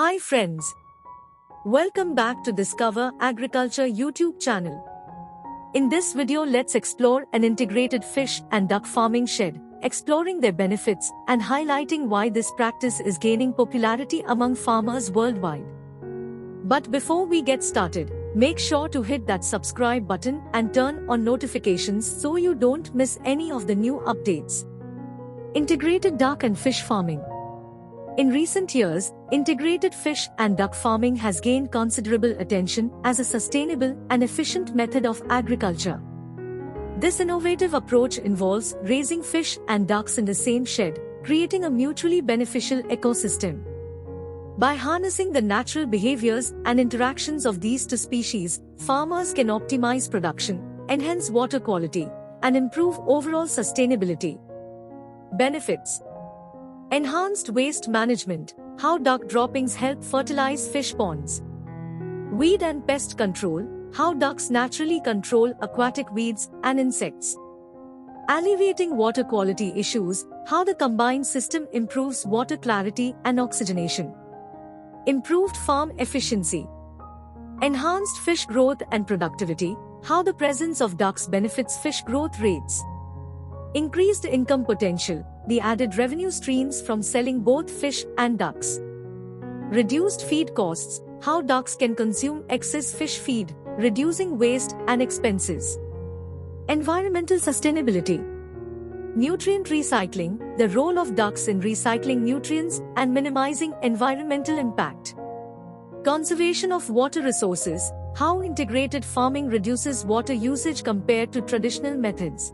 Hi friends, welcome back to Discover Agriculture YouTube channel. In this video let's explore an integrated fish and duck farming shed, exploring their benefits and highlighting why this practice is gaining popularity among farmers worldwide. But before we get started, make sure to hit that subscribe button and turn on notifications so you don't miss any of the new updates. Integrated duck and fish farming. In recent years, integrated fish and duck farming has gained considerable attention as a sustainable and efficient method of agriculture. This innovative approach involves raising fish and ducks in the same shed, creating a mutually beneficial ecosystem. By harnessing the natural behaviors and interactions of these two species, farmers can optimize production, enhance water quality, and improve overall sustainability. Benefits: enhanced waste management, how duck droppings help fertilize fish ponds. Weed and pest control, how ducks naturally control aquatic weeds and insects. Alleviating water quality issues, how the combined system improves water clarity and oxygenation. Improved farm efficiency. Enhanced fish growth and productivity, how the presence of ducks benefits fish growth rates. Increased income potential, the added revenue streams from selling both fish and ducks. Reduced feed costs, how ducks can consume excess fish feed, reducing waste and expenses. Environmental sustainability. Nutrient recycling, the role of ducks in recycling nutrients and minimizing environmental impact. Conservation of water resources, how integrated farming reduces water usage compared to traditional methods.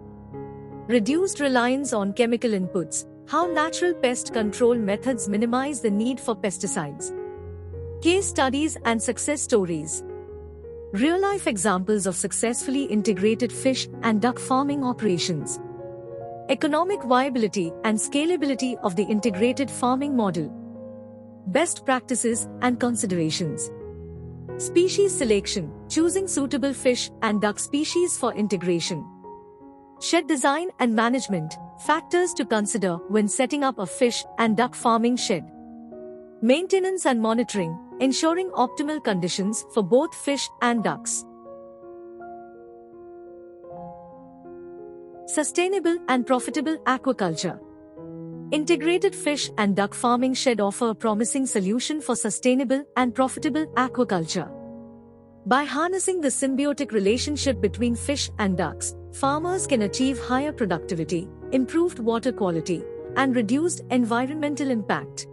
Reduced reliance on chemical inputs, how natural pest control methods minimize the need for pesticides. Case studies and success stories. Real-life examples of successfully integrated fish and duck farming operations. Economic viability and scalability of the integrated farming model. Best practices and considerations. Species selection, choosing suitable fish and duck species for integration. Shed design and management, factors to consider when setting up a fish and duck farming shed. Maintenance and monitoring, ensuring optimal conditions for both fish and ducks. Sustainable and profitable aquaculture. Integrated fish and duck farming shed offer a promising solution for sustainable and profitable aquaculture. By harnessing the symbiotic relationship between fish and ducks, farmers can achieve higher productivity, improved water quality, and reduced environmental impact.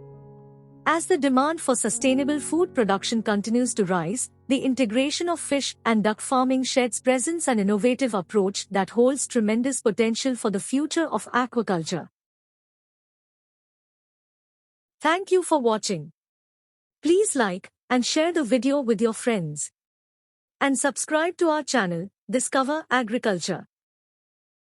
As the demand for sustainable food production continues to rise, the integration of fish and duck farming sheds presents an innovative approach that holds tremendous potential for the future of aquaculture. Thank you for watching. Please like and share the video with your friends. And subscribe to our channel, Discover Agriculture.